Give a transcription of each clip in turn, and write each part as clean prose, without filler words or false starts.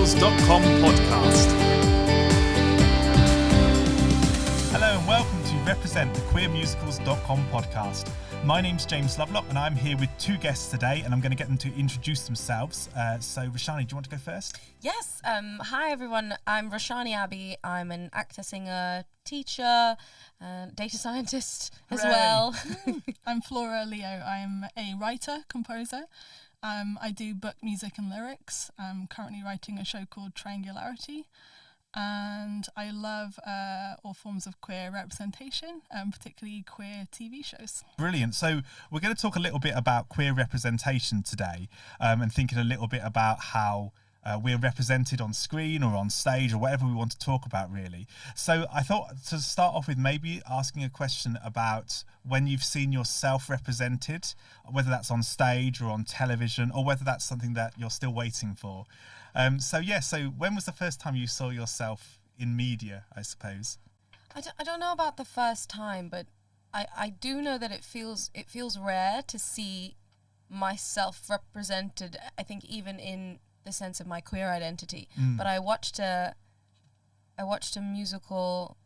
queermusicals.com podcast. Hello and welcome to Represent the queermusicals.com podcast. My name's James Lovelock and I'm here with two guests today and I'm going to get them to introduce themselves. So Roshani, do you want to go first? Yes. Hi everyone, I'm Roshani Abbey. I'm an actor, singer, teacher, data scientist as Hooray. well. I'm Flora Leo. I'm a writer, composer. I do book music and lyrics. I'm currently writing a show called Triangularity. And I love all forms of queer representation, particularly queer TV shows. Brilliant. So we're going to talk a little bit about queer representation today, and thinking a little bit about how we're represented on screen or on stage or whatever we want to talk about, really. So I thought to start off with maybe asking a question about when you've seen yourself represented, whether that's on stage or on television, or whether that's something that you're still waiting for. So when was the first time you saw yourself in media, I suppose? I don't know about the first time, but I do know that it feels rare to see myself represented, I think even in the sense of my queer identity. But I watched a musical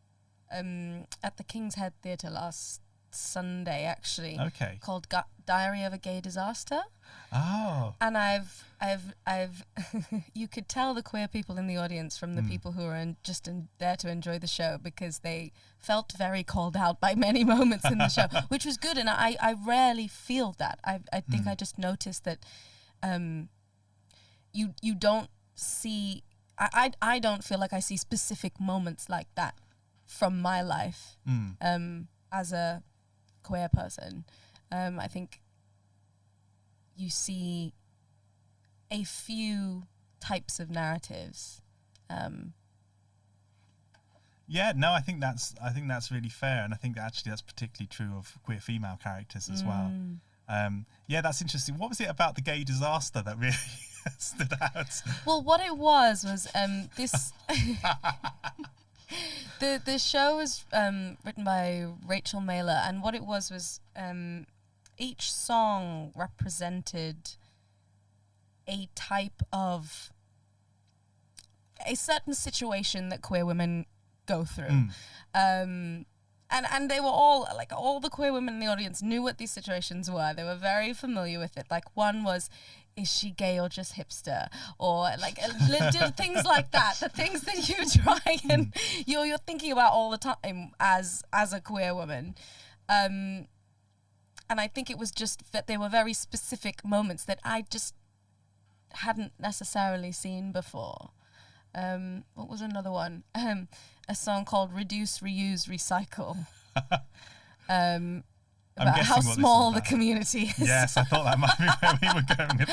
at the King's Head Theatre last Sunday, actually. Okay. Called Diary of a Gay Disaster. Oh. And I've you could tell the queer people in the audience from the people who are there to enjoy the show, because they felt very called out by many moments in the show, which was good. And I rarely feel that. I think I just noticed that you don't see, I don't feel like I see specific moments like that from my life as a queer person. I think you see a few types of narratives. Yeah, no, I think that's really fair, and I think actually that's particularly true of queer female characters as well. Yeah, that's interesting. What was it about the gay disaster that really stood out? Well, what it was this. The show was written by Rachel Mailer, and what it was each song represented a type of a certain situation that queer women go through. And they were all the queer women in the audience knew what these situations were. They were very familiar with it. Like, one was, is she gay or just hipster? Or like little things like that. The things that you try and you're thinking about all the time as a queer woman. And I think it was just that they were very specific moments that I just hadn't necessarily seen before. What was another one? A song called Reduce, Reuse, Recycle. About how small the community is. Yes, I thought that might be where we were going with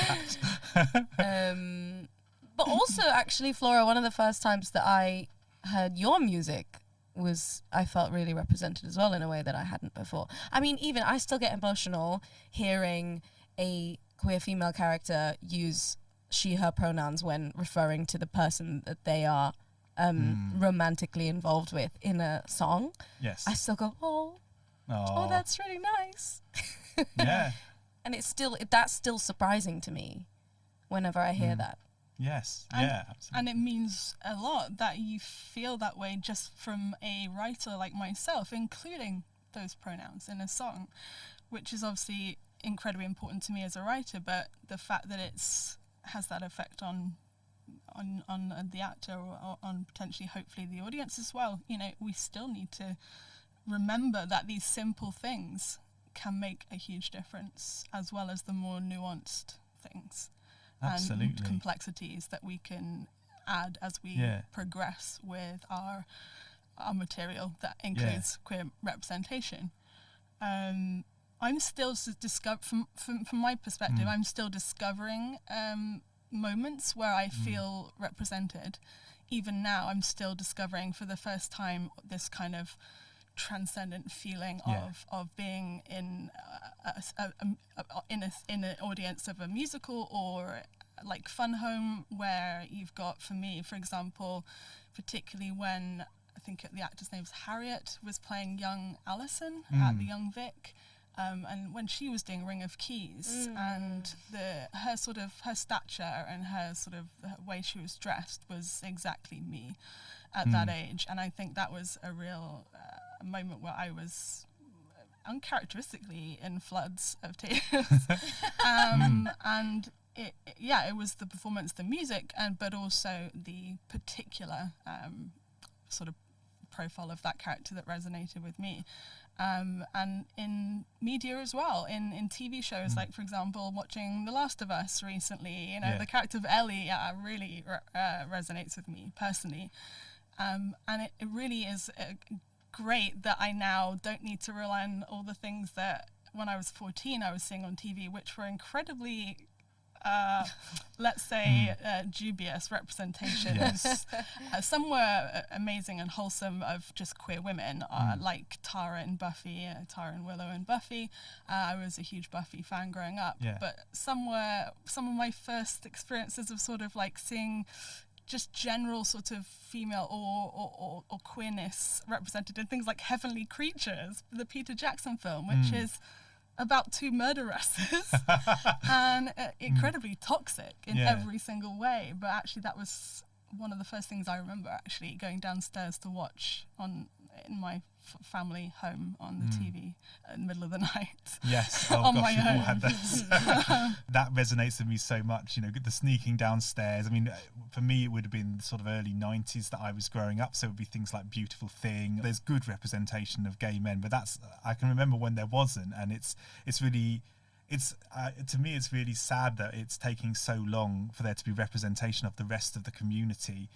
that. But also, actually, Flora, one of the first times that I heard your music was, I felt really represented as well in a way that I hadn't before. I mean, even I still get emotional hearing a queer female character use she, her pronouns when referring to the person that they are romantically involved with in a song. Yes. I still go, oh, that's really nice. Yeah. And that's still surprising to me whenever I hear that. Yes. Absolutely. And it means a lot that you feel that way just from a writer like myself, including those pronouns in a song, which is obviously incredibly important to me as a writer. But the fact that has that effect on the actor or on potentially, hopefully, the audience as well. You know, we still need to remember that these simple things can make a huge difference, as well as the more nuanced things. Absolutely. And complexities that we can add as we progress with our material that includes queer representation. I'm still from my perspective, I'm still discovering moments where I feel represented. Even now, I'm still discovering for the first time this kind of transcendent feeling of being in an audience of a musical or like Fun Home, where you've got, for me, for example, particularly when I think the actor's name is Harriet, was playing young Alison at the Young Vic. And when she was doing Ring of Keys, and her stature and her the way she was dressed was exactly me at that age. And I think that was a real moment where I was uncharacteristically in floods of tears. And it was the performance, the music, but also the particular sort of profile of that character that resonated with me. And in media as well, in TV shows, like, for example, watching The Last of Us recently, the character of Ellie really resonates with me personally. And it really is great that I now don't need to rely on all the things that when I was 14 I was seeing on TV, which were incredibly let's say dubious representations. Yes. Some were amazing and wholesome of just queer women, like Tara and Willow and Buffy. I was a huge Buffy fan growing up, but some of my first experiences of sort of like seeing just general sort of female or queerness represented in things like Heavenly Creatures, the Peter Jackson film, which is about two murderesses and incredibly toxic in every single way. But actually that was one of the first things I remember actually going downstairs to watch in my family home on the TV in the middle of the night. Yes, on gosh, my you've all own. had that. That resonates with me so much, the sneaking downstairs. I mean, for me, it would have been sort of early 90s that I was growing up, so it would be things like Beautiful Thing. There's good representation of gay men, but I can remember when there wasn't, and it's really... to me, it's really sad that it's taking so long for there to be representation of the rest of the community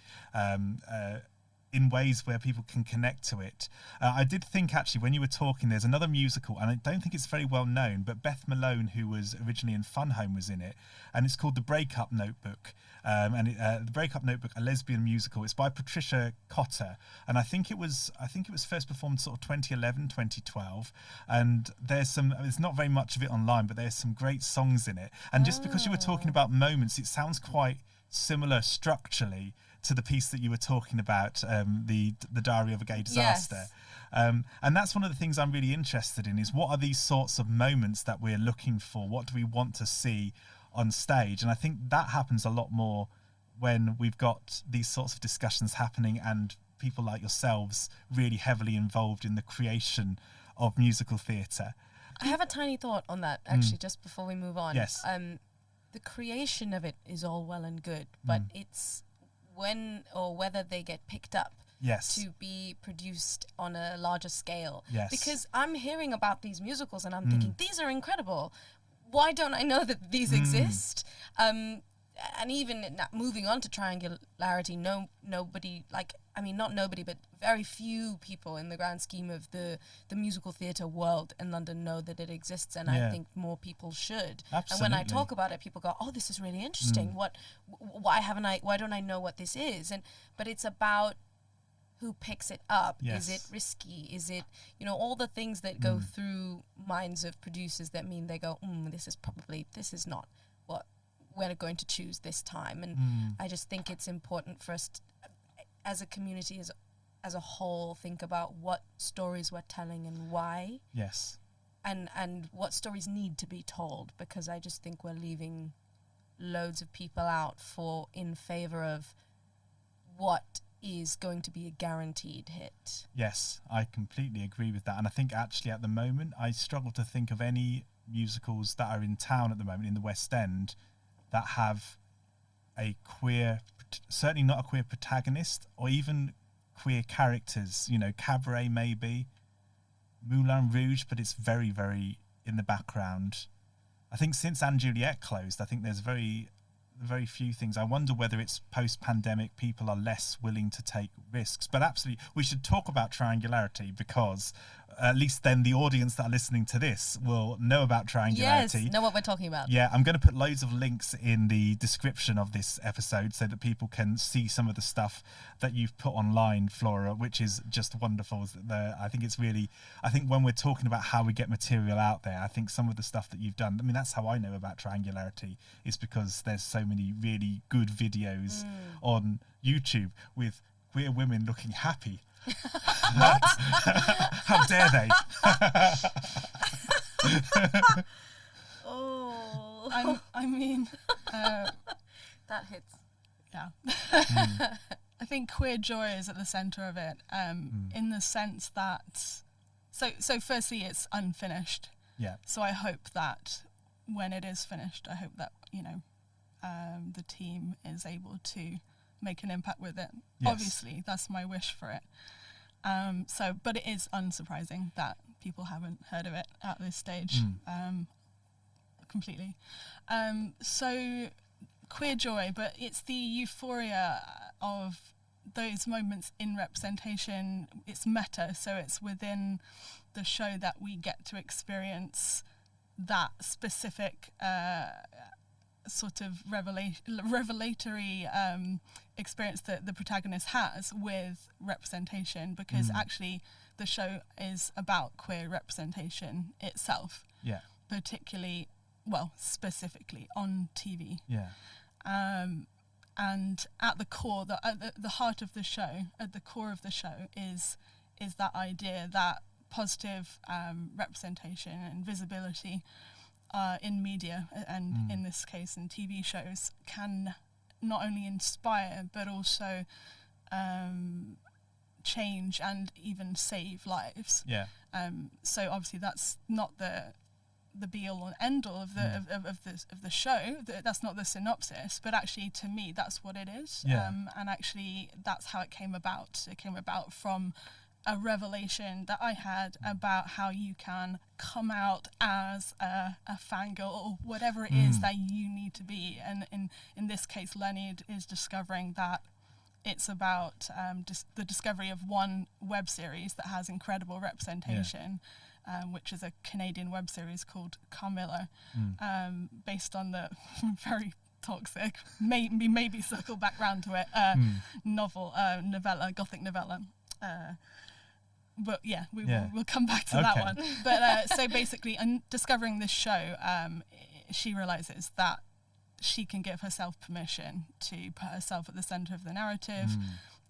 in ways where people can connect to it. I did think, actually, when you were talking, there's another musical, and I don't think it's very well known, but Beth Malone, who was originally in Fun Home, was in it, and it's called The Breakup Notebook. The Breakup Notebook, a lesbian musical. It's by Patricia Cotter, and I think it was first performed sort of 2011, 2012. And there's not very much of it online, but there's some great songs in it. And just because you were talking about moments, it sounds quite similar structurally to the piece that you were talking about, the Diary of a Gay Disaster. Yes. And that's one of the things I'm really interested in, is what are these sorts of moments that we're looking for? What do we want to see on stage? And I think that happens a lot more when we've got these sorts of discussions happening and people like yourselves really heavily involved in the creation of musical theatre. I have a tiny thought on that, actually, just before we move on. Yes. The creation of it is all well and good, but it's when or whether they get picked up to be produced on a larger scale. Yes. Because I'm hearing about these musicals and I'm thinking, these are incredible. Why don't I know that these exist? And even moving on to Triangularity, nobody, not nobody, but very few people in the grand scheme of the musical theatre world in London know that it exists, and I think more people should. Absolutely. And when I talk about it, people go, "Oh, this is really interesting. Why don't I know what this is?" But it's about who picks it up. Yes. Is it risky? Is it, all the things that go through minds of producers that mean they go, this is not what we're going to choose this time. And I just think it's important for us as a community, as a whole, think about what stories we're telling and why. Yes. And what stories need to be told, because I just think we're leaving loads of people out in favor of what is going to be a guaranteed hit. Yes, I completely agree with that. And I think actually at the moment, I struggle to think of any musicals that are in town at the moment in the West End that have a queer, certainly not a queer protagonist, or even queer characters. Cabaret maybe, Moulin Rouge, but it's very, very in the background. I think since Juliet closed, I think there's very few things. I wonder whether it's post-pandemic, people are less willing to take risks. But absolutely, we should talk about Triangularity, because at least then the audience that are listening to this will know about Triangularity. Yes, know what we're talking about. Yeah, I'm going to put loads of links in the description of this episode so that people can see some of the stuff that you've put online, Flora, which is just wonderful. I think when we're talking about how we get material out there, I think some of the stuff that you've done, that's how I know about Triangularity, is because there's so many really good videos on YouTube with queer women looking happy. What? How dare they? Oh. I mean, That hits. yeah. I think queer joy is at the centre of it, in the sense that, so firstly, it's unfinished. Yeah. So I hope that when it is finished, I hope that, the team is able to make an impact with it. Yes. Obviously, that's my wish for it. But it is unsurprising that people haven't heard of it at this stage, completely. So queer joy, but it's the euphoria of those moments in representation. It's meta, so it's within the show that we get to experience that specific sort of revelatory experience that the protagonist has with representation, because actually the show is about queer representation itself, particularly, specifically on TV. And at the core, the heart of the show, at the core of the show is that idea that positive representation and visibility in media, and in this case in TV shows, can not only inspire but also change and even save lives. So obviously that's not the be all and end all of the show. That's not the synopsis, but actually to me that's what it is. And actually that's how it came about. It came about from a revelation that I had about how you can come out as a fangirl, or whatever it is that you need to be. And in this case, Leonard is discovering that it's about the discovery of one web series that has incredible representation, which is a Canadian web series called Carmilla, based on the very toxic, maybe circle back round to it, novella, gothic novella. But yeah, we'll come back to that one. But so basically, discovering this show, she realizes that she can give herself permission to put herself at the center of the narrative,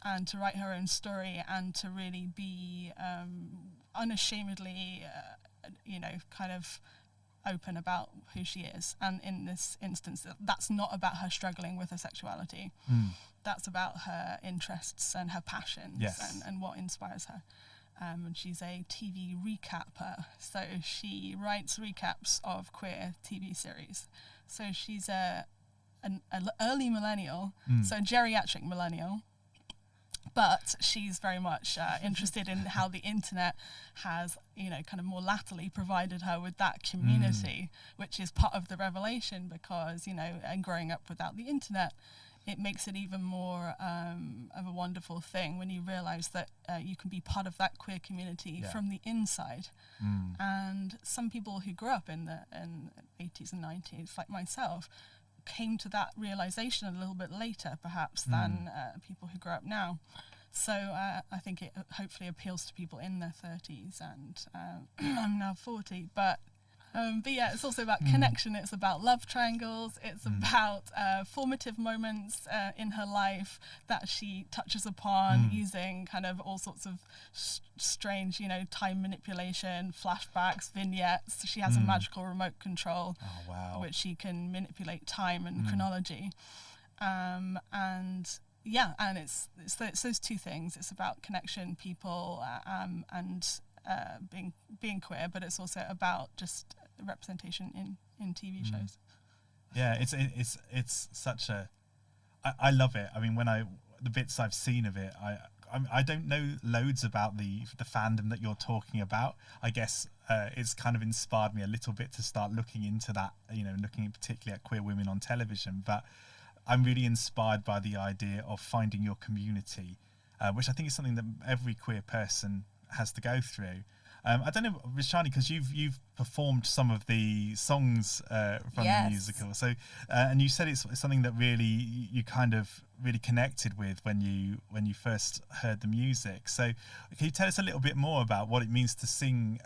and to write her own story, and to really be unashamedly, kind of open about who she is. And in this instance, that's not about her struggling with her sexuality. That's about her interests and her passions, and what inspires her. And she's a TV recapper, so she writes recaps of queer TV series. So she's an early millennial, so a geriatric millennial, but she's very much interested in how the internet has, kind of more latterly provided her with that community, which is part of the revelation, because, and growing up without the internet, it makes it even more of a wonderful thing when you realise that you can be part of that queer community from the inside. And some people who grew up in the 80s and 90s, like myself, came to that realisation a little bit later, perhaps, than people who grow up now. So I think it hopefully appeals to people in their 30s, and I'm now 40, but yeah, it's also about connection. It's about love triangles. It's about formative moments in her life that she touches upon using kind of all sorts of strange, time manipulation, flashbacks, vignettes. She has a magical remote control, which she can manipulate time and chronology. And yeah, and it's those two things. It's about connection, people, and being queer, but it's also about just representation in TV shows. Yeah, it's such a. I love it. I mean, the bits I've seen of it, I don't know loads about the fandom that you're talking about. I guess it's kind of inspired me a little bit to start looking into that. Looking particularly at queer women on television, but I'm really inspired by the idea of finding your community, which I think is something that every queer person has to go through. I don't know, Roshani, because you've performed some of the songs from the musical. So, and you said it's something that really you kind of really connected with when you first heard the music. So, can you tell us a little bit more about what it means to sing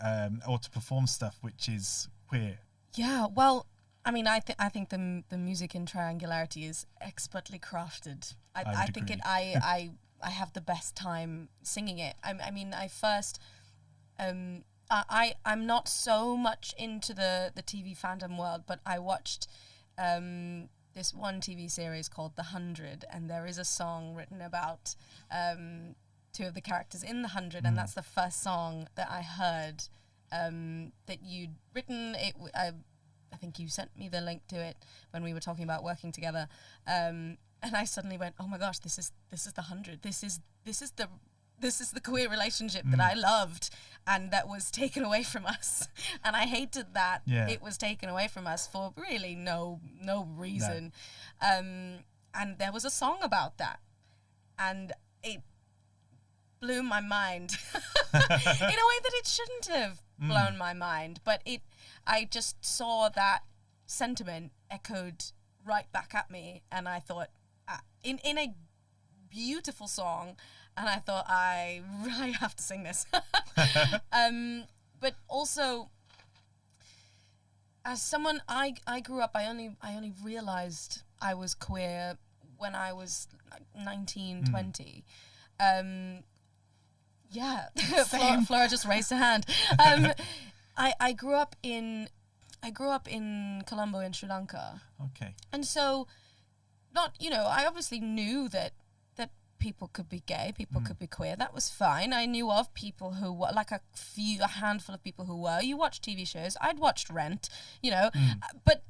or to perform stuff which is queer? Yeah, well, I mean, I think the music in Triangularity is expertly crafted. I think I have the best time singing it. I mean, I first I'm not so much into the TV fandom world, but I watched this one TV series called The 100, and there is a song written about two of the characters in The 100, and that's the first song that I heard that you'd written. I think you sent me the link to it when we were talking about working together, and I suddenly went, "Oh my gosh, this is The 100. This is the queer relationship that I loved and that was taken away from us." And I hated that it was taken away from us for really no reason. No. And there was a song about that, and it blew my mind in a way that it shouldn't have blown my mind. But I just saw that sentiment echoed right back at me, and I thought, in a beautiful song, and I thought, I have to sing this. But also, as someone, I grew up, I only realized I was queer when I was like 19, 20. Yeah, Flora just raised her hand. I grew up in Colombo in Sri Lanka. Okay. And so, I obviously knew that people could be gay, people could be queer. That was fine. I knew of people who were, like a handful of people who were. You watch TV shows. I'd watched Rent, but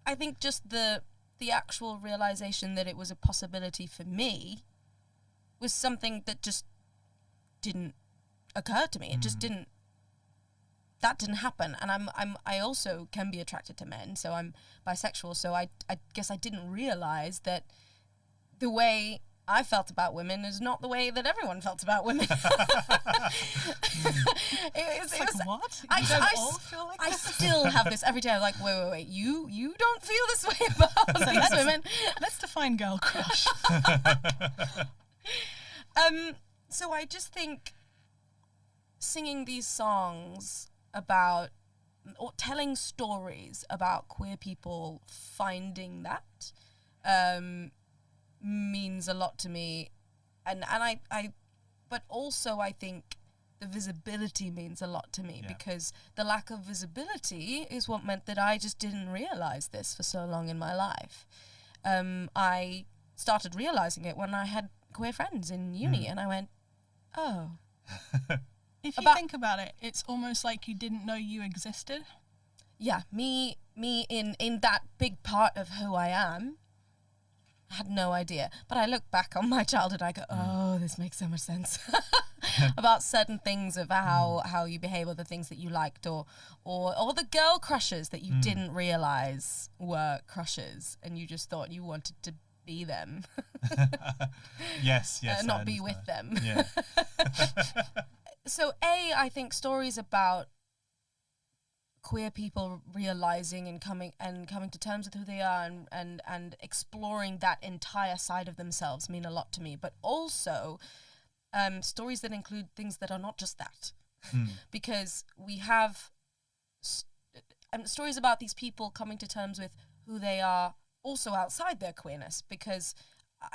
I think just the actual realization that it was a possibility for me was something that just didn't occur to me. It just didn't. That didn't happen. And I also can be attracted to men, so I'm bisexual. So I guess I didn't realize that the way I felt about women is not the way that everyone felt about women. What? All feel like I that? still have this every day. I'm like, wait, you don't feel this way about these women. Let's define girl crush. So I just think singing these songs about, or telling stories about queer people finding that, means a lot to me, and I but also I think the visibility means a lot to me, because the lack of visibility is what meant that I just didn't realize this for so long in my life. I started realizing it when I had queer friends in uni, and I went, oh. If you think about it, it's almost like you didn't know you existed. Yeah, me in that big part of who I am, I had no idea. But I look back on my childhood, I go, oh, this makes so much sense. About certain things of how you behave, or the things that you liked, or the girl crushes that you didn't realize were crushes, and you just thought you wanted to be them. Yes, not be with them. Yeah. So I think stories about queer people realizing and coming to terms with who they are, and exploring that entire side of themselves mean a lot to me. But also stories that include things that are not just that. Because we have stories about these people coming to terms with who they are also outside their queerness, because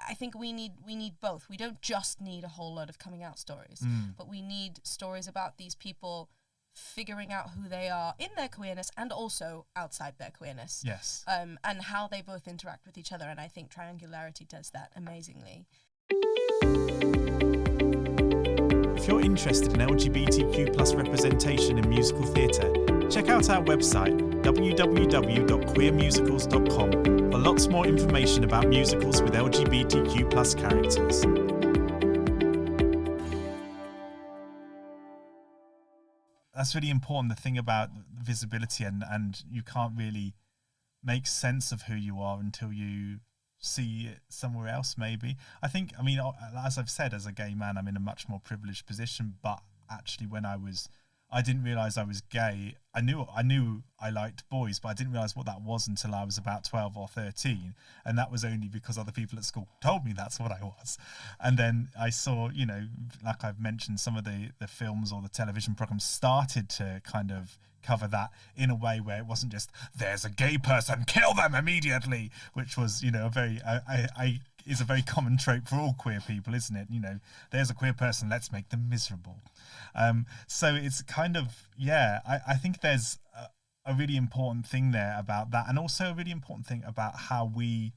I think we need both. We don't just need a whole lot of coming out stories, but we need stories about these people figuring out who they are in their queerness and also outside their queerness. Yes. And how they both interact with each other. And I think Triangularity does that amazingly. If you're interested in LGBTQ+ representation in musical theatre, check out our website www.queermusicals.com for lots more information about musicals with LGBTQ+ characters. That's really important, the thing about visibility, and you can't really make sense of who you are until you see it somewhere else, maybe. I mean, as I've said, as a gay man, I'm in a much more privileged position, but actually when I didn't realise I was gay. I knew I liked boys, but I didn't realise what that was until I was about 12 or 13. And that was only because other people at school told me that's what I was. And then I saw, like I've mentioned, some of the films or the television programmes started to kind of cover that in a way where it wasn't just, there's a gay person, kill them immediately, which was, a very, I is a very common trope for all queer people, isn't it? You know, there's a queer person, let's make them miserable. So it's kind of, I think there's a really important thing there about that, and also a really important thing about how we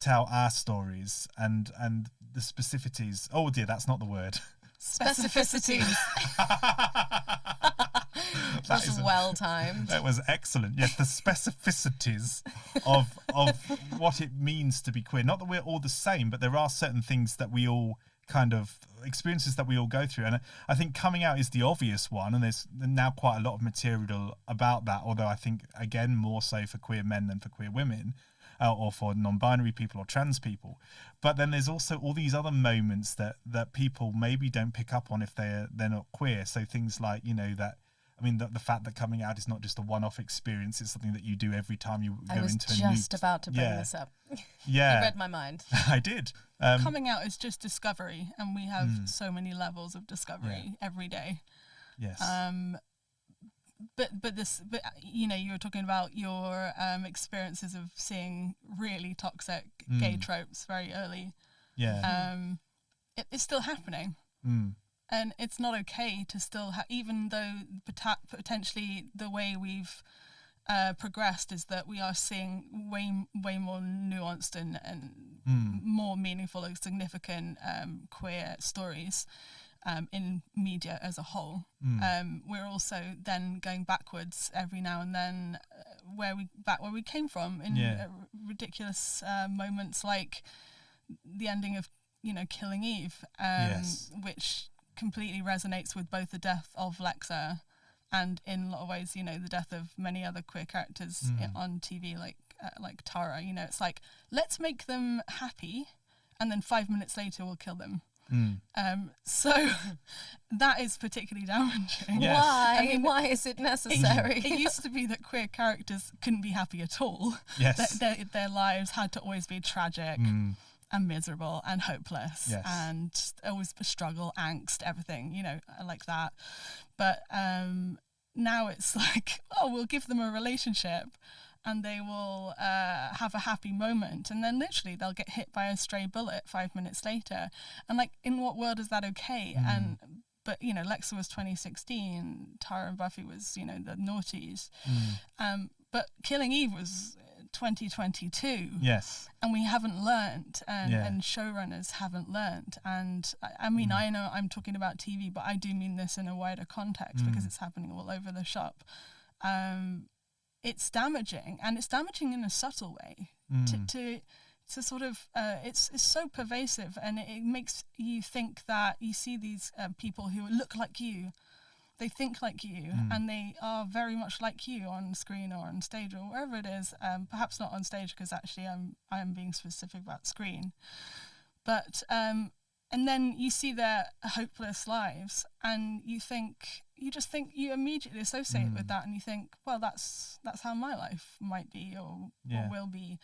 tell our stories and the specificities. Oh dear, that's not the word. Specificities. That was well timed. That was excellent. Yes, the specificities of what it means to be queer. Not that we're all the same, but there are certain things that we all kind of experiences that we all go through. And I think coming out is the obvious one, and there's now quite a lot of material about that, although I think, again, more so for queer men than for queer women. Or for non-binary people or trans people. But then there's also all these other moments that people maybe don't pick up on if they're not queer. So things like, you know, that, I mean, the fact that coming out is not just a one-off experience, it's something that you do every time you go into a new... I was just about to bring this up. Yeah. You read my mind. I did. Coming out is just discovery, and we have so many levels of discovery every day. Yes. But you know, you were talking about your experiences of seeing really toxic gay tropes very early. Yeah. It's still happening, and it's not okay to still even though potentially the way we've progressed is that we are seeing way more nuanced and more meaningful and significant queer stories. In media as a whole. We're also then going backwards every now and then where we came from in ridiculous moments like the ending of, you know, Killing Eve, which completely resonates with both the death of Lexa and in a lot of ways, you know, the death of many other queer characters on TV like Tara. You know, it's like, let's make them happy and then 5 minutes later we'll kill them. So that is particularly damaging. Yes. Why? I mean, why is it necessary? It used to be that queer characters couldn't be happy at all. Yes. Their lives had to always be tragic and miserable and hopeless and always struggle, angst, everything, you know, like that. But now it's like, oh, we'll give them a relationship and they will have a happy moment, and then literally they'll get hit by a stray bullet 5 minutes later. And like, in what world is that okay? But you know, Lexa was 2016, Tara and Buffy was, you know, the noughties. But Killing Eve was 2022. Yes. And we haven't learnt, and showrunners haven't learnt. And I mean, I know I'm talking about TV, but I do mean this in a wider context because it's happening all over the shop. It's damaging, and it's damaging in a subtle way. To sort of, it's so pervasive, and it makes you think that you see these people who look like you, they think like you, and they are very much like you on screen or on stage or wherever it is. Perhaps not on stage, because actually I am being specific about screen. But and then you see their hopeless lives, and you you immediately associate with that, and you think, well, that's how my life might be or will be.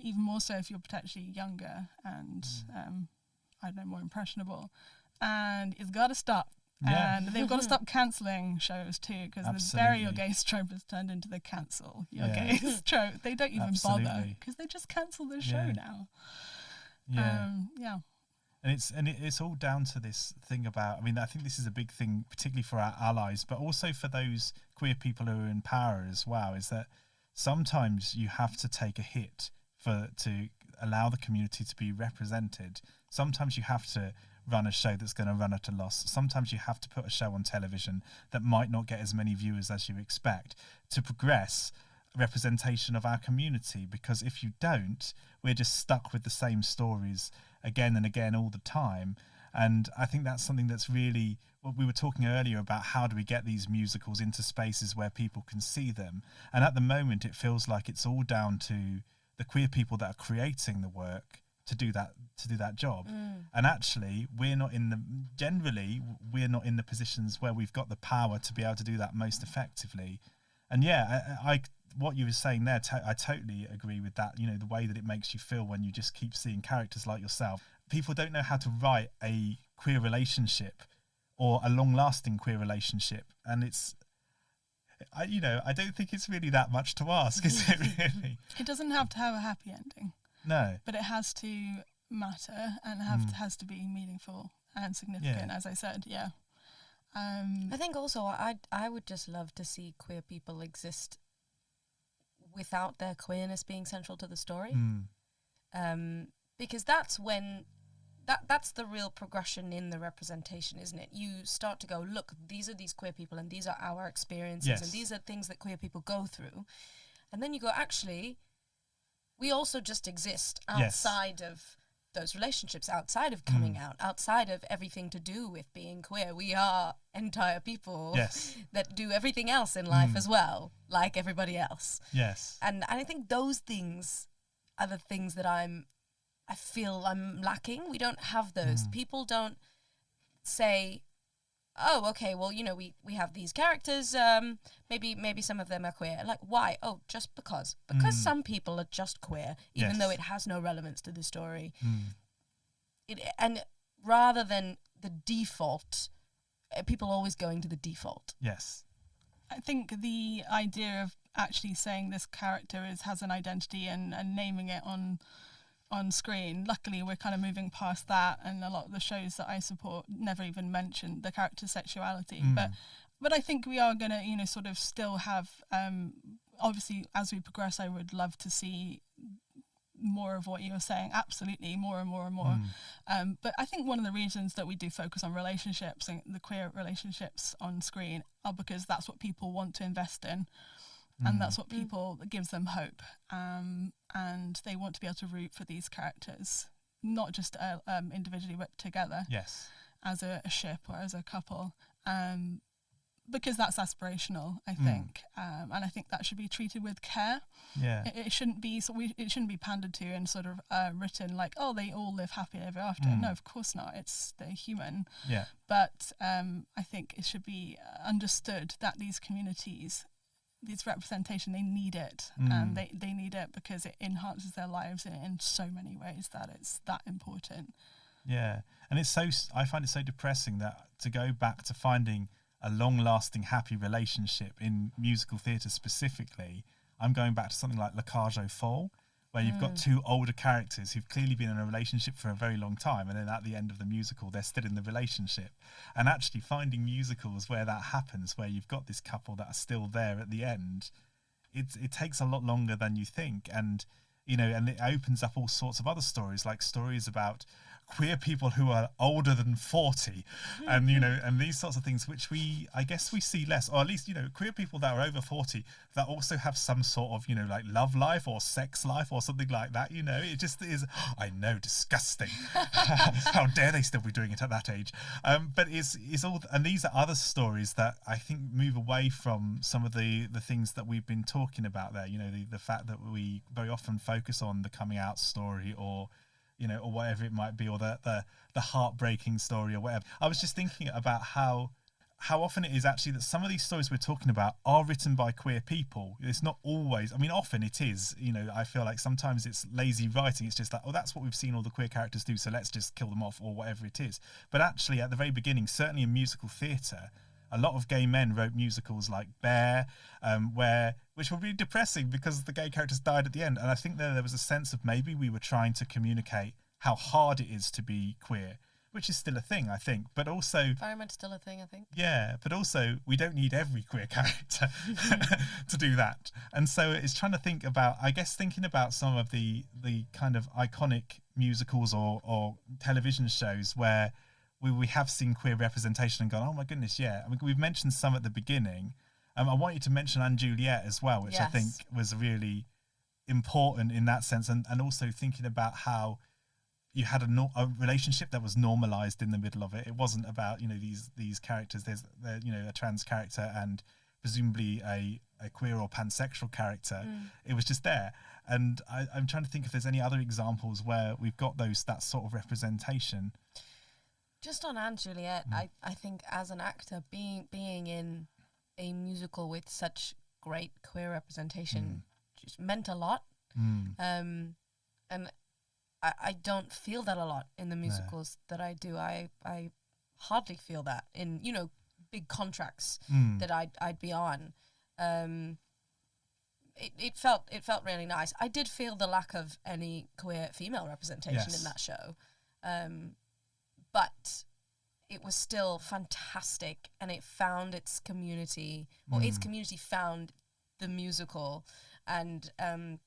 Even more so if you're potentially younger and I don't know, more impressionable. And it's got to stop. Yeah. And they've got to stop cancelling shows too, because the bury your gays trope has turned into the cancel your gays trope. They don't even bother because they just cancel the show now. And it's all down to this thing about, I mean, I think this is a big thing, particularly for our allies, but also for those queer people who are in power as well, is that sometimes you have to take a hit to allow the community to be represented. Sometimes you have to run a show that's going to run at a loss. Sometimes you have to put a show on television that might not get as many viewers as you expect to progress representation of our community, because if you don't, we're just stuck with the same stories again and again all the time. And I think that's something that's really, what we were talking earlier about, how do we get these musicals into spaces where people can see them? And at the moment it feels like it's all down to the queer people that are creating the work to do that job. And actually we're not in the positions where we've got the power to be able to do that most effectively. And I what you were saying there, I totally agree with that. You know, the way that it makes you feel when you just keep seeing characters like yourself. People don't know how to write a queer relationship or a long-lasting queer relationship, and I don't think it's really that much to ask, is it really? It doesn't have to have a happy ending. No. But it has to matter and has to be meaningful and significant, as I said. I think also I would just love to see queer people exist without their queerness being central to the story. Because that's when that's the real progression in the representation, isn't it? You start to go, look, these are these queer people and these are our experiences and these are things that queer people go through. And then you go, actually, we also just exist outside of those relationships, outside of coming out, outside of everything to do with being queer. We are entire people that do everything else in life as well, like everybody else. And I think those things are the things that I feel I'm lacking. We don't have those. People don't say, oh, okay, well, you know, we have these characters, maybe some of them are queer. Like, why? Oh, just because. Because some people are just queer, even though it has no relevance to the story. And rather than the default, people always going to the default. I think the idea of actually saying this character has an identity and naming it on screen, luckily we're kind of moving past that, and a lot of the shows that I support never even mention the character's sexuality. But I think we are going to, you know, sort of still have, obviously as we progress, I would love to see more of what you're saying, absolutely, more and more and more. But I think one of the reasons that we do focus on relationships and the queer relationships on screen are because that's what people want to invest in. And that's what people, that gives them hope. And they want to be able to root for these characters, not just individually, but together as a ship or as a couple. Because that's aspirational, I think. And I think that should be treated with care. It shouldn't be it shouldn't be pandered to and sort of written like, oh, they all live happily ever after. No, of course not. They're human. But I think it should be understood that these communities, this representation, they need it, and they need it because it enhances their lives in so many ways that it's that important. And it's I find it so depressing that to go back to finding a long-lasting happy relationship in musical theatre specifically, I'm going back to something like La Cage aux Folles, where you've got two older characters who've clearly been in a relationship for a very long time, and then at the end of the musical they're still in the relationship. And actually finding musicals where that happens, where you've got this couple that are still there at the end, it takes a lot longer than you think. And you know, and it opens up all sorts of other stories, like stories about queer people who are older than 40, and you know, and these sorts of things, which I guess we see less, or at least, you know, queer people that are over 40 that also have some sort of, you know, like love life or sex life or something like that. You know, it just is, I know, disgusting. How dare they still be doing it at that age? But it's all, and these are other stories that I think move away from some of the things that we've been talking about there. You know, the fact that we very often focus on the coming out story, or you know, or whatever it might be, or the heartbreaking story or whatever. I was just thinking about how often it is actually that some of these stories we're talking about are written by queer people. It's not always, I mean, often it is, you know, I feel like sometimes it's lazy writing. It's just like, oh, that's what we've seen all the queer characters do, so let's just kill them off, or whatever it is. But actually at the very beginning, certainly in musical theatre, a lot of gay men wrote musicals like Bear, which were really depressing because the gay characters died at the end. And I think there was a sense of maybe we were trying to communicate how hard it is to be queer, which is still a thing, I think. But also, very much still a thing, I think. Yeah, but also we don't need every queer character to do that. And so it's trying to think about, I guess, thinking about some of the kind of iconic musicals or television shows where we have seen queer representation and gone, oh my goodness, yeah. I mean, we've mentioned some at the beginning. I want you to mention Anne Juliet as well, which I think was really important in that sense, and also thinking about how you had a relationship that was normalized in the middle of it. It wasn't about, you know, these characters. There's you know, a trans character and presumably a queer or pansexual character. It was just there. And I'm trying to think if there's any other examples where we've got that sort of representation. Just on Anne Juliet, I think as an actor, being in a musical with such great queer representation just meant a lot. And I don't feel that a lot in the musicals that I do. I hardly feel that in, you know, big contracts that I'd be on. it felt really nice. I did feel the lack of any queer female representation in that show, but it was still fantastic, and it found its community, or its community found the musical, and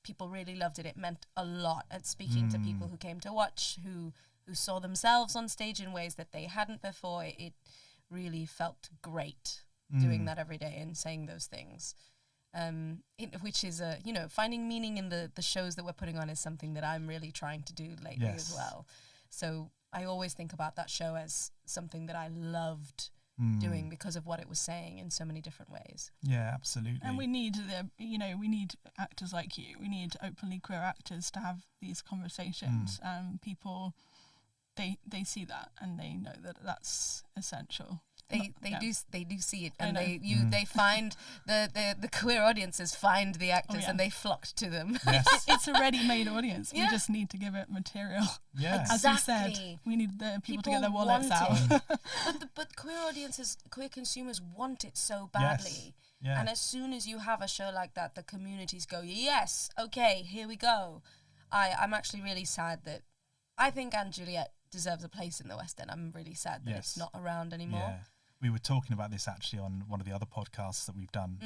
people really loved it. It meant a lot at speaking to people who came to watch, who saw themselves on stage in ways that they hadn't before. It really felt great doing that every day and saying those things. Which is finding meaning in the shows that we're putting on is something that I'm really trying to do lately as well. So I always think about that show as something that I loved doing because of what it was saying in so many different ways. Yeah, absolutely. And we need we need actors like you. We need openly queer actors to have these conversations. People, they see that and they know that that's essential. They do see it, and they find the queer audiences find the actors and they flock to them. Yes. It's a ready-made audience. We just need to give it material. Yeah. As you said, we need the people to get their wallets out. But queer audiences, queer consumers want it so badly. Yes. Yeah. And as soon as you have a show like that, the communities go, yes, okay, here we go. I'm actually really sad that I think Juliet deserves a place in the West End. I'm really sad that it's not around anymore. Yeah. We were talking about this actually on one of the other podcasts that we've done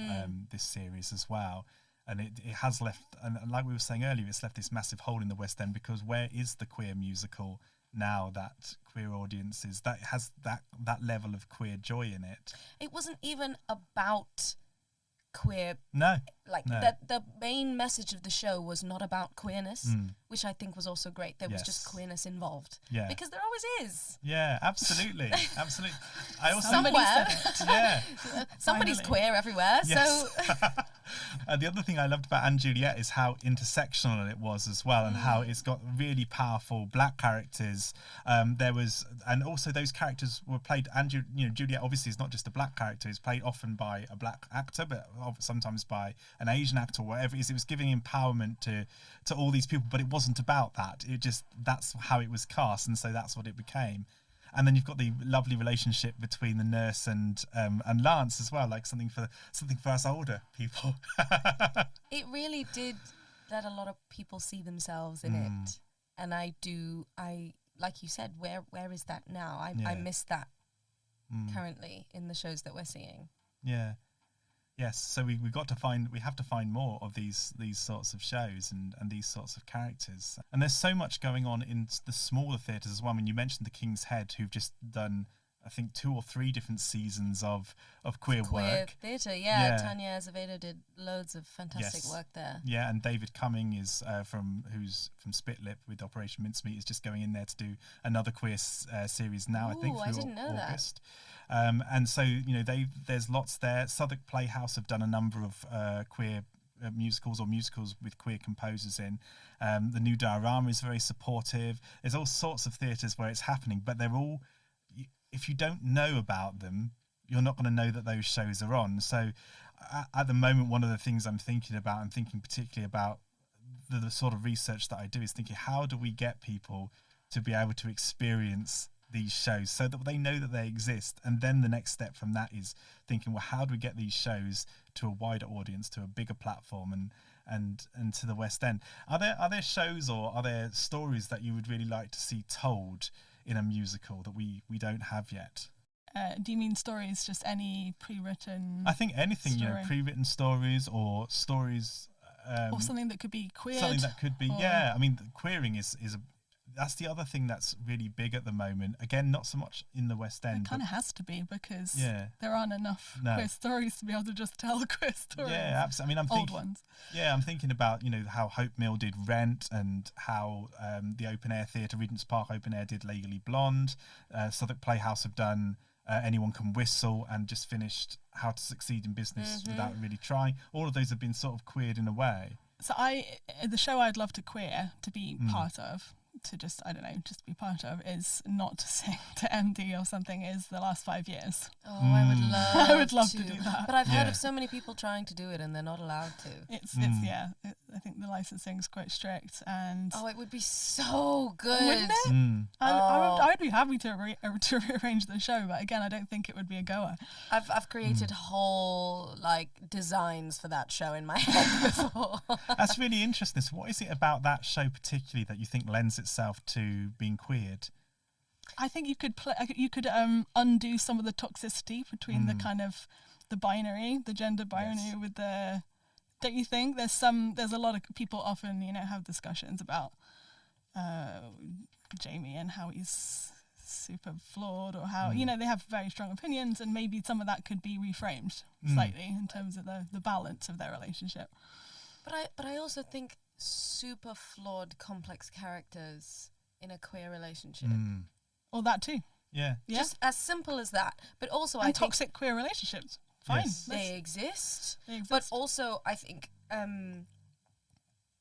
this series as well. And it has left, and like we were saying earlier, it's left this massive hole in the West End, because where is the queer musical now that queer audiences, that has that level of queer joy in it? It wasn't even about queer. No. The main message of the show was not about queerness, which I think was also great. There was just queerness involved. Yeah. Because there always is. Yeah, absolutely. Absolutely. I also somebody's queer everywhere. Yes. So the other thing I loved about Juliet is how intersectional it was as well, and how it's got really powerful black characters. And also those characters were played. Juliet obviously is not just a black character; it's played often by a black actor, but sometimes by an Asian actor or whatever it is. It was giving empowerment to all these people, but it wasn't about that. That's how it was cast, and so that's what it became. And then you've got the lovely relationship between the nurse and Lance as well, like something for us older people. It really did let a lot of people see themselves in it, and I like you said, where is that now? I miss that currently in the shows that we're seeing. Yeah. Yes, so we have to find more of these sorts of shows and these sorts of characters. And there's so much going on in the smaller theatres as well. I mean, you mentioned the King's Head, who've just done, I think, 2 or 3 different seasons of queer work. Theatre, yeah. Tanya Azevedo did loads of fantastic work there. Yeah, and David Cumming is who's from Spitlip with Operation Mincemeat, is just going in there to do another queer series now. Ooh, I think through I didn't know August. And so there's lots there. Southwark Playhouse have done a number of queer musicals with queer composers in. The new Diorama is very supportive. There's all sorts of theatres where it's happening, but they're all, if you don't know about them, you're not going to know that those shows are on. So at the moment, one of the things I'm thinking particularly about the sort of research that I do is thinking, how do we get people to be able to experience these shows so that they know that they exist? And then the next step from that is thinking, well, how do we get these shows to a wider audience, to a bigger platform, and to the West End? Are there shows or are there stories that you would really like to see told in a musical that we don't have yet? Do you mean stories, just any pre-written? I think anything, story? Pre-written stories or stories, or something that could be queered. Something that could be, yeah. I mean, queering is that's the other thing that's really big at the moment. Again, not so much in the West End. It kind of has to be, because there aren't enough queer stories to be able to just tell queer stories. Yeah, absolutely. I mean, old ones. Yeah, I'm thinking about how Hope Mill did Rent, and how the Open Air Theatre, Regent's Park Open Air, did Legally Blonde. Southwark Playhouse have done Anyone Can Whistle, and just finished How to Succeed in Business Without Really Trying. All of those have been sort of queered in a way. So the show I'd love to queer, to be part of, just, I don't know, just be part of is not to sing to MD or something is the last 5 years. Oh, I would love I would love to do that. But I've heard of so many people trying to do it and they're not allowed to. I think the licensing is quite strict, and it would be so good. Wouldn't it? I would be happy to rearrange the show, but again, I don't think it would be a goer. I've created whole designs for that show in my head before. That's really interesting. So what is it about that show particularly that you think lends itself to being queered? I think you could undo some of the toxicity between the kind of the gender binary with the. Don't you think there's a lot of people often have discussions about Jamie and how he's super flawed, or how they have very strong opinions, and maybe some of that could be reframed slightly in terms of the balance of their relationship. But I also think super flawed, complex characters in a queer relationship. Or that too. Yeah. Just as simple as that. But also, and toxic queer relationships. Fine. Yes. They exist. But also, I think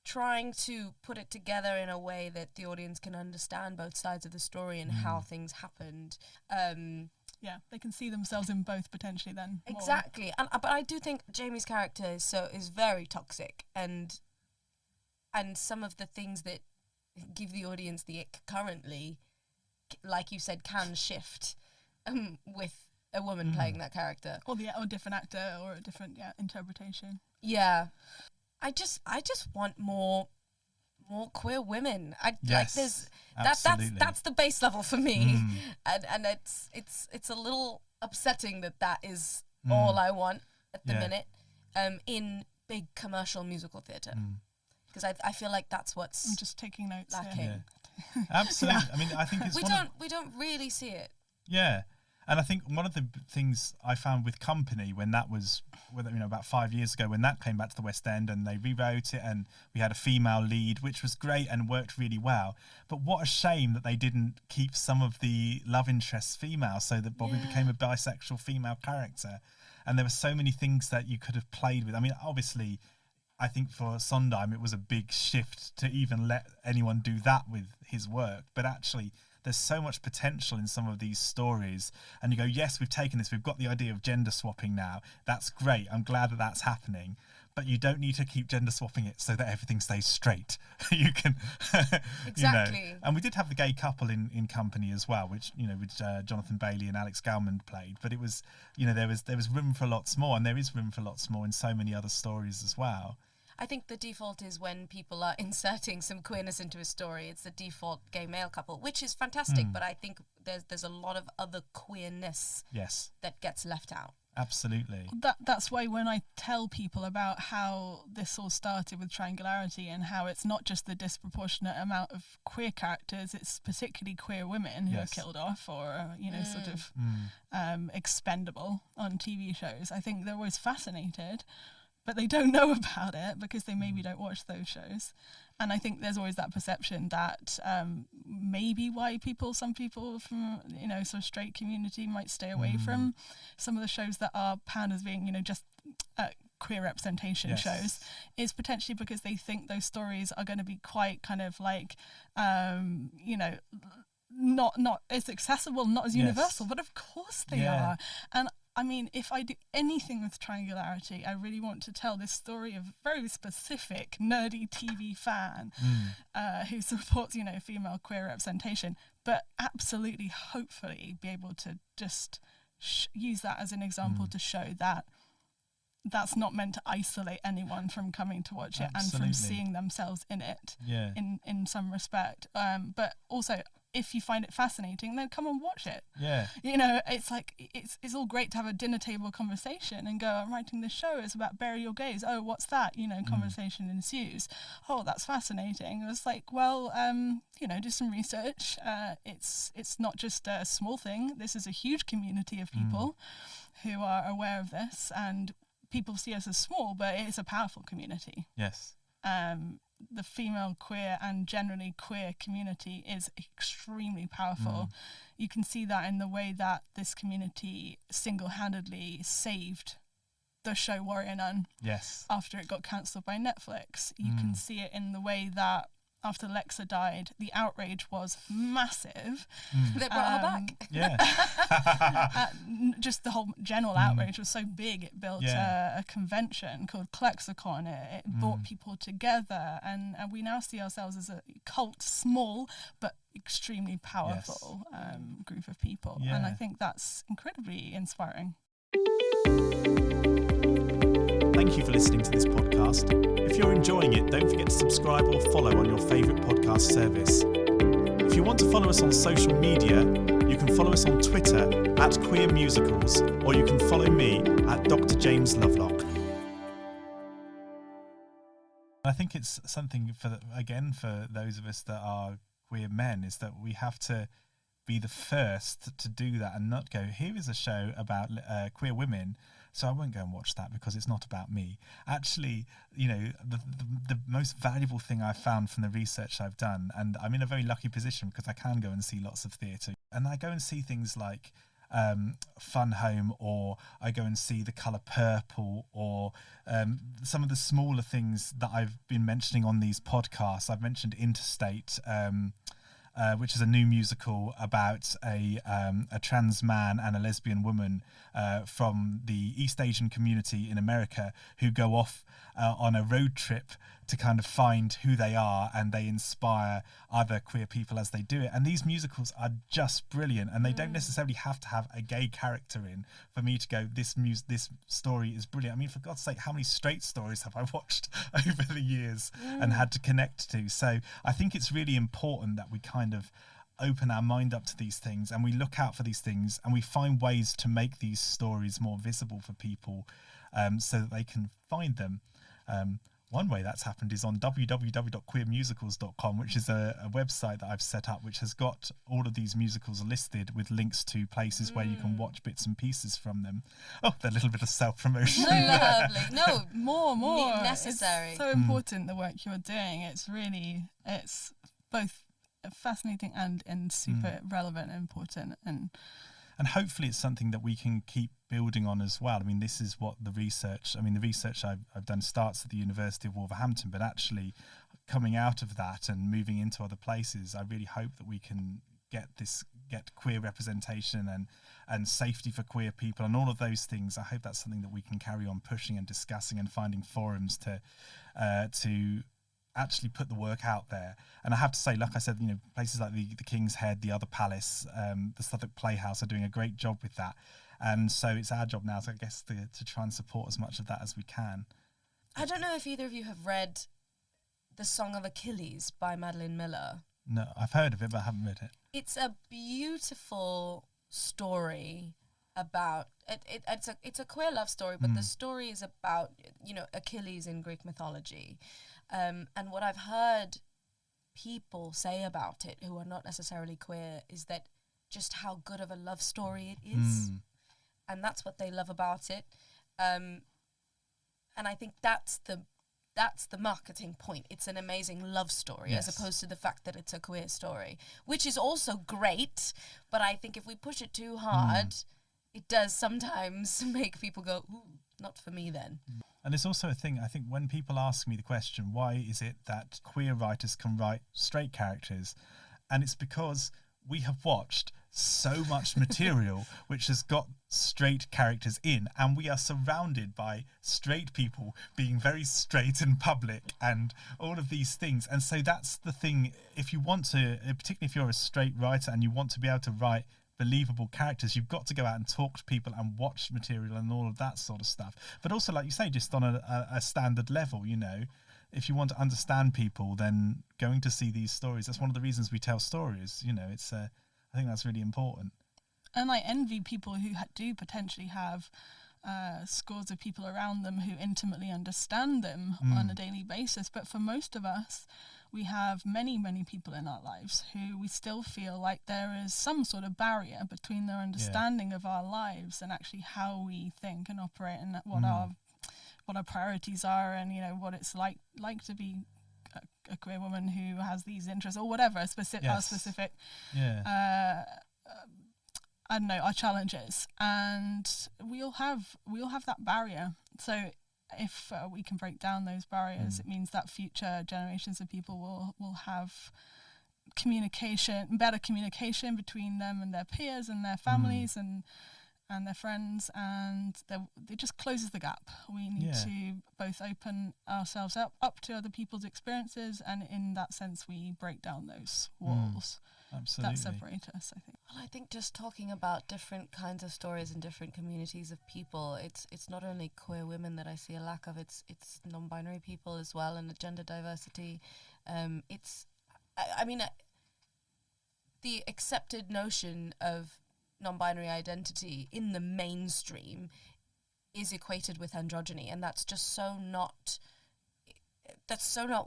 trying to put it together in a way that the audience can understand both sides of the story and how things happened. They can see themselves in both potentially then. Exactly. But I do think Jamie's character is very toxic, and some of the things that give the audience the ick currently, like you said, can shift with a woman playing that character, or a different actor, or a different interpretation. Yeah, I just want more queer women. That's the base level for me, and it's a little upsetting that is all I want at the minute, in big commercial musical theatre, because I feel like that's what's. I'm just taking notes. Lacking. Yeah. Absolutely. I mean, I think it's we don't really see it. Yeah. And I think one of the things I found with Company, when that was, about 5 years ago, when that came back to the West End and they rewrote it and we had a female lead, which was great and worked really well. But what a shame that they didn't keep some of the love interests female, so that Bobby became a bisexual female character. And there were so many things that you could have played with. I mean, obviously, I think for Sondheim, it was a big shift to even let anyone do that with his work. But actually, there's so much potential in some of these stories, and you go, yes, we've taken this, we've got the idea of gender swapping now, that's great, I'm glad that that's happening, but you don't need to keep gender swapping it so that everything stays straight. You can exactly. And we did have the gay couple in Company as well, which which Jonathan Bailey and Alex Gallman played, but it was there was room for lots more, and there is room for lots more in so many other stories as well. I think the default is when people are inserting some queerness into a story, it's the default gay male couple, which is fantastic, but I think there's a lot of other queerness that gets left out. Absolutely. That's why when I tell people about how this all started with Triangularity, and how it's not just the disproportionate amount of queer characters, it's particularly queer women who are killed off or sort of expendable on TV shows, I think they're always fascinated, but they don't know about it because they maybe don't watch those shows. And I think there's always that perception that maybe why some people from, sort of straight community might stay away from some of the shows that are panned as being, just queer representation shows, is potentially because they think those stories are going to be quite kind of like, not as accessible, not as universal, but of course they are. And I mean, if I do anything with Triangularity, I really want to tell this story of a very specific nerdy TV fan who supports, female queer representation, but absolutely, hopefully, be able to just use that as an example to show that that's not meant to isolate anyone from coming to watch it and from seeing themselves in it in some respect. But also, if you find it fascinating, then come and watch it. Yeah. It's like, it's all great to have a dinner table conversation and go, I'm writing this show, it's about bury your gays. Oh, what's that? Conversation ensues. Oh, that's fascinating. It was like, well, do some research. It's not just a small thing. This is a huge community of people who are aware of this, and people see us as small, but it's a powerful community. Yes. The female queer and generally queer community is extremely powerful. You can see that in the way that this community single-handedly saved the show Warrior Nun after it got cancelled by Netflix. You can see it in the way that after Lexa died, the outrage was massive. They brought her back. Yeah. Just the whole general outrage was so big, it built a convention called Klexicon. It brought people together, and we now see ourselves as a cult, small but extremely powerful group of people. And I think that's incredibly inspiring. Thank you for listening to this podcast. If you're enjoying it, don't forget to subscribe or follow on your favourite podcast service. If you want to follow us on social media, you can follow us on Twitter at Queer Musicals, or you can follow me at Dr. James Lovelock. I think it's something for those of us that are queer men, is that we have to be the first to do that and not go, here is a show about queer women, so I won't go and watch that because it's not about me. Actually, you know, the most valuable thing I've found from the research I've done, and I'm in a very lucky position because I can go and see lots of theatre, and I go and see things like Fun Home, or I go and see The Colour Purple, or some of the smaller things that I've been mentioning on these podcasts. I've mentioned Interstate, which is a new musical about a trans man and a lesbian woman from the East Asian community in America who go off on a road trip to kind of find who they are, and they inspire other queer people as they do it. And these musicals are just brilliant, and they don't necessarily have to have a gay character in for me to go, this story is brilliant. I mean, for God's sake, how many straight stories have I watched over the years and had to connect to? So I think it's really important that we kind of open our mind up to these things, and we look out for these things, and we find ways to make these stories more visible for people, so that they can find them. One way that's happened is on www.queermusicals.com, which is a website that I've set up, which has got all of these musicals listed with links to places where you can watch bits and pieces from them. Oh, a little bit of self-promotion. Lovely. No, more. necessary. It's so important, the work you're doing. It's both fascinating and super relevant and important, and hopefully it's something that we can keep building on as well. I mean, this is what the research I've done starts at the University of Wolverhampton, but actually coming out of that and moving into other places, I really hope that we can get queer representation and safety for queer people and all of those things. I hope that's something that we can carry on pushing and discussing and finding forums to actually put the work out there. And I have to say, like I said, you know, places like the King's Head, the Other Palace, the Southwark Playhouse are doing a great job with that. And so it's our job now, I guess, to try and support as much of that as we can. I don't know if either of you have read The Song of Achilles by Madeline Miller. No, I've heard of it, but I haven't read it. It's a beautiful story about it's a queer love story, but the story is about, you know, Achilles in Greek mythology. And what I've heard people say about it who are not necessarily queer is that just how good of a love story it is. And that's what they love about it. And I think that's the marketing point. It's an amazing love story, as opposed to the fact that it's a queer story, which is also great. But I think if we push it too hard, it does sometimes make people go, ooh, not for me then. And it's also a thing, I think, when people ask me the question, why is it that queer writers can write straight characters? And it's because we have watched so much material which has got straight characters in, and we are surrounded by straight people being very straight in public and all of these things. And so that's the thing, if you want to, particularly if you're a straight writer and you want to be able to write believable characters, you've got to go out and talk to people and watch material and all of that sort of stuff. But also, like you say, just on a standard level, you know, if you want to understand people, then going to see these stories, that's one of the reasons we tell stories, you know. It's I think that's really important. And I envy people who do potentially have scores of people around them who intimately understand them on a daily basis. But for most of us, we have many, many people in our lives who we still feel like there is some sort of barrier between their understanding of our lives and actually how we think and operate, and what our priorities are, and, you know, what it's like to be a queer woman who has these interests or whatever, our specific I don't know, our challenges, and we all have that barrier. So if we can break down those barriers, it means that future generations of people will have better communication between them and their peers and their families and their friends, and it just closes the gap. We need to both open ourselves up to other people's experiences, and in that sense we break down those walls Absolutely. that separate us, I think. Well, I think just talking about different kinds of stories and different communities of people, it's not only queer women that I see a lack of, it's non-binary people as well, and the gender diversity. The accepted notion of non-binary identity in the mainstream is equated with androgyny, and that's so not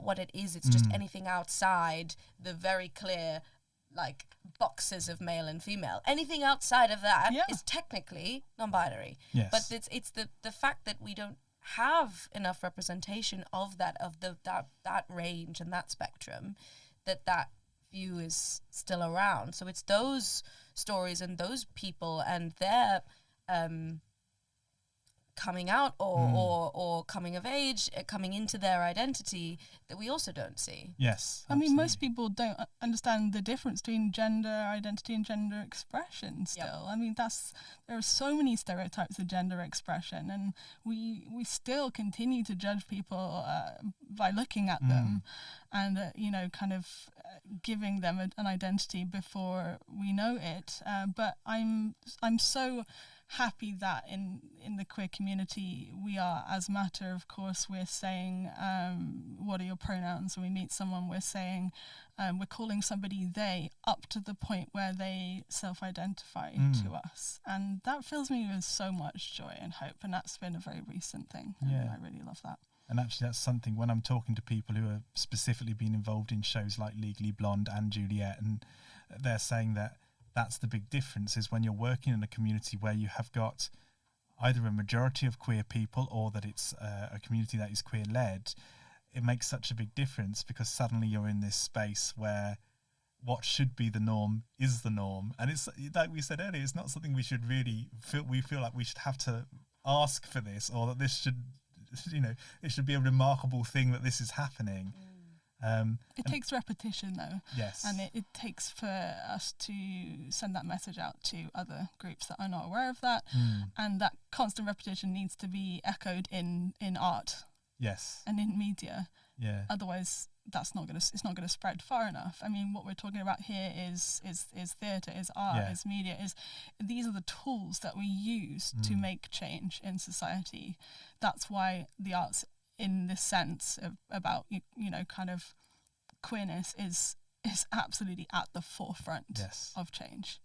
what it is. It's just anything outside the very clear like boxes of male and female. Anything outside of that is technically non-binary. Yes. But it's the fact that we don't have enough representation of that range and that spectrum, that view is still around. So it's those stories and those people and their coming out or coming of age, coming into their identity that we also don't see. Yes, I mean, most people don't understand the difference between gender identity and gender expression still. I mean, there are so many stereotypes of gender expression, and we still continue to judge people by looking at them and, kind of giving them an identity before we know it. But I'm so happy that in the queer community we are, as matter of course, we're saying what are your pronouns. When we meet someone, we're saying we're calling somebody they up to the point where they self-identify to us, and that fills me with so much joy and hope, and that's been a very recent thing. I really love that. And actually that's something when I'm talking to people who have specifically been involved in shows like Legally Blonde and Juliet, and they're saying that that's the big difference, is when you're working in a community where you have got either a majority of queer people or that it's a community that is queer led, it makes such a big difference, because suddenly you're in this space where what should be the norm is the norm. And it's like we said earlier, it's not something we should really feel like we should have to ask for this, or that this should, it should be a remarkable thing that this is happening. It takes repetition though. Yes. And it takes for us to send that message out to other groups that are not aware of that. And that constant repetition needs to be echoed in art. Yes. And in media. Yeah. Otherwise it's not gonna spread far enough. I mean, what we're talking about here is theatre, is art, is media, these are the tools that we use to make change in society. That's why the arts, in this sense of about kind of queerness, is absolutely at the forefront of change.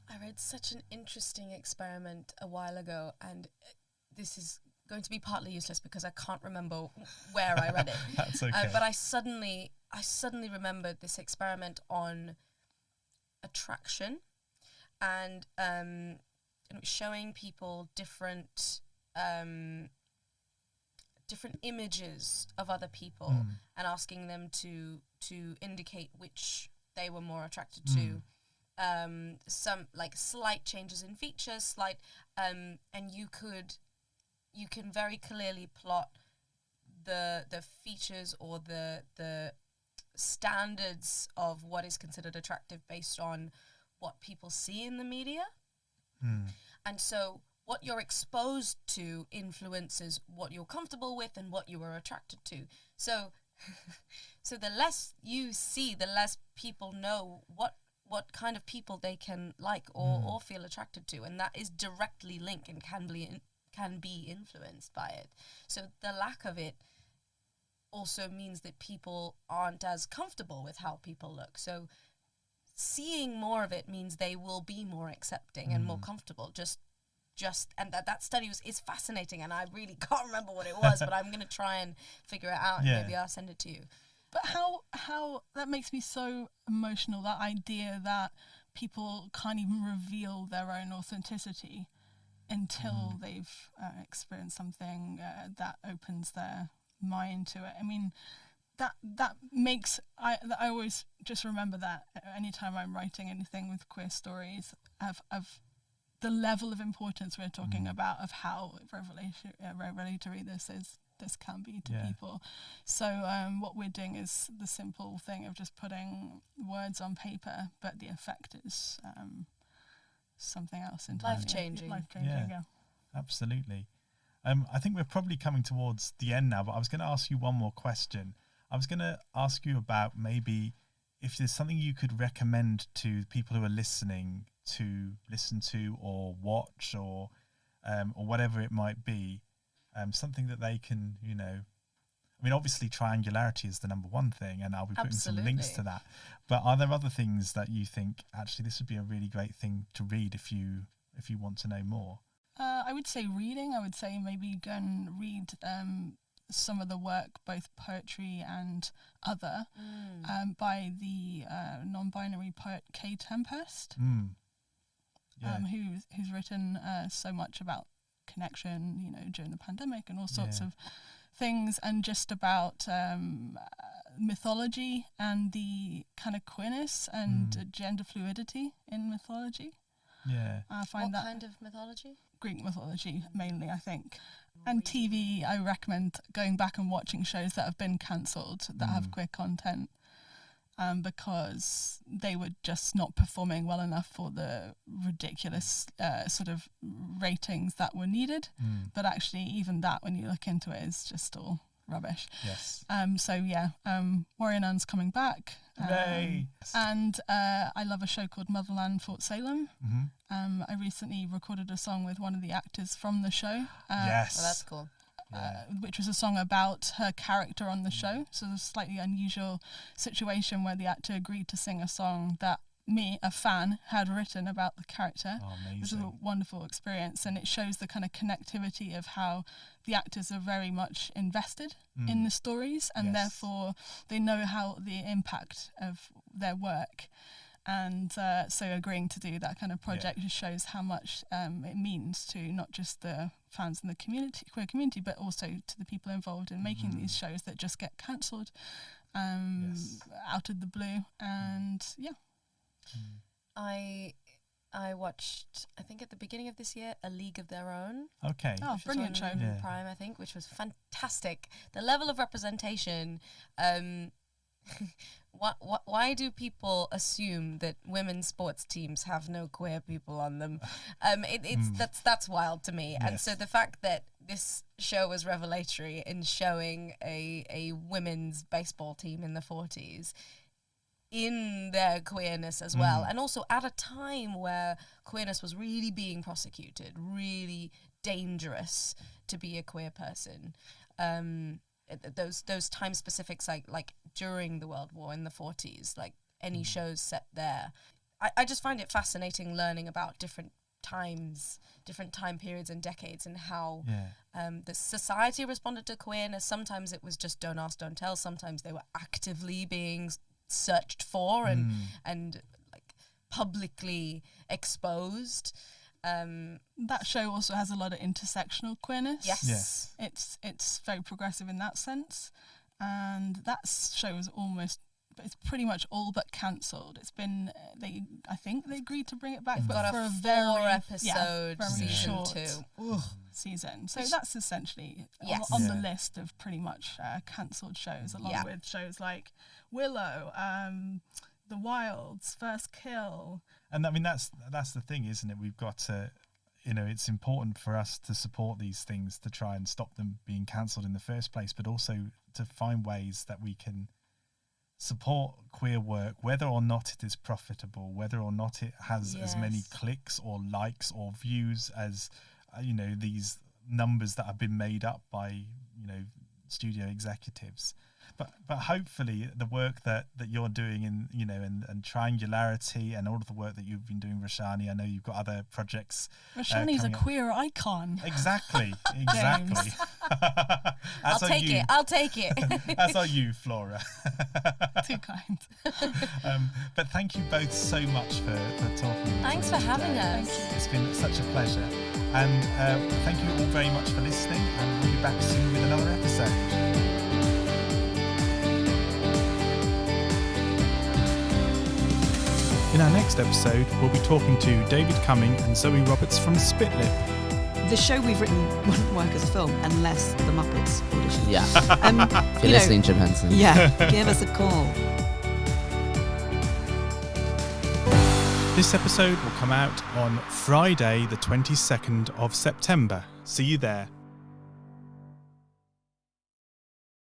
I read such an interesting experiment a while ago, and this is going to be partly useless because I can't remember where I read it. That's okay. But I suddenly remembered this experiment on attraction, and it was showing people different images of other people and asking them to indicate which they were more attracted to. Some like slight changes in features, and you can very clearly plot the features or the standards of what is considered attractive based on what people see in the media. And so what you're exposed to influences what you're comfortable with and what you are attracted to. So the less you see, the less people know what kind of people they can like or feel attracted to, and that is directly linked and can be influenced by it. So the lack of it also means that people aren't as comfortable with how people look. So seeing more of it means they will be more accepting and more comfortable. And that study is fascinating, and I really can't remember what it was, but I'm going to try and figure it out, and maybe I'll send it to you. But how that makes me so emotional, that idea that people can't even reveal their own authenticity until they've experienced something that opens their mind to it. I mean, that makes I always just remember that anytime I'm writing anything with queer stories, I've the level of importance we're talking about of how revelatory this can be to people. So what we're doing is the simple thing of just putting words on paper, but the effect is something else entirely. Life-changing. Yeah. Absolutely. I think we're probably coming towards the end now, but I was going to ask you one more question. I was going to ask you about maybe if there's something you could recommend to people who are listening to listen to or watch or whatever it might be, something that they can, I mean, obviously Triangularity is the number one thing, and I'll be putting some links to that. But are there other things that you think, actually, this would be a really great thing to read if you want to know more? I would say reading. I would say maybe go and read some of the work, both poetry and other, by the non-binary poet Kay Tempest, who's written so much about connection, during the pandemic and all sorts of things, and just about mythology and the kind of queerness and gender fluidity in mythology. Yeah. I find what kind of mythology? Greek mythology mainly, I think. And TV, I recommend going back and watching shows that have been cancelled that have queer content, because they were just not performing well enough for the ridiculous sort of ratings that were needed. But actually, even that, when you look into it, is just all rubbish. Yes. Warrior Nun's coming back. Yay! And I love a show called Motherland Fort Salem. I recently recorded a song with one of the actors from the show. Yes. Well, that's cool. Which was a song about her character on the show. So it was a slightly unusual situation where the actor agreed to sing a song that me, a fan, had written about the character. Oh, amazing. It was a wonderful experience, and it shows the kind of connectivity of how the actors are very much invested in the stories, and therefore they know how the impact of their work. And so agreeing to do that kind of project just shows how much it means to not just the fans in the queer community, but also to the people involved in making these shows that just get cancelled out of the blue. And I watched, I think at the beginning of this year, A League of Their Own. Okay. Oh, brilliant show. Prime, I think, which was fantastic. The level of representation. Why do people assume that women's sports teams have no queer people on them? That's wild to me. Yes. And so the fact that this show was revelatory in showing a women's baseball team in the 40s in their queerness as well, and also at a time where queerness was really being prosecuted, really dangerous to be a queer person. Those time specifics, like during the World War in the 40s, like any shows set there. I just find it fascinating learning about different times, different time periods and decades, and how the society responded to queerness. Sometimes it was just don't ask, don't tell. Sometimes they were actively being searched for and like publicly exposed. That show also has a lot of intersectional queerness. Yes. It's very progressive in that sense, and that show is it's pretty much all but cancelled. It's been I think they agreed to bring it back, but for a very episode very season short 2 season. So that's essentially on the list of pretty much cancelled shows, along with shows like Willow, The Wilds, First Kill. And I mean, that's the thing, isn't it? We've got to, it's important for us to support these things to try and stop them being cancelled in the first place, but also to find ways that we can support queer work, whether or not it is profitable, whether or not it has as many clicks or likes or views as, these numbers that have been made up by, studio executives. But hopefully the work that you're doing and Triangularity and all of the work that you've been doing, Roshani, I know you've got other projects. Roshani's a queer icon. Exactly. I'll take it. As are you, Flora. Too kind. But thank you both so much for talking. Thanks for having us. It's been such a pleasure. And thank you all very much for listening, and we'll be back soon with another episode. In our next episode, we'll be talking to David Cumming and Zoe Roberts from Spitlip. The show we've written wouldn't work as a film unless the Muppets audition. Yeah. If you're listening, Jim Henson. Yeah, give us a call. This episode will come out on Friday, the 22nd of September. See you there.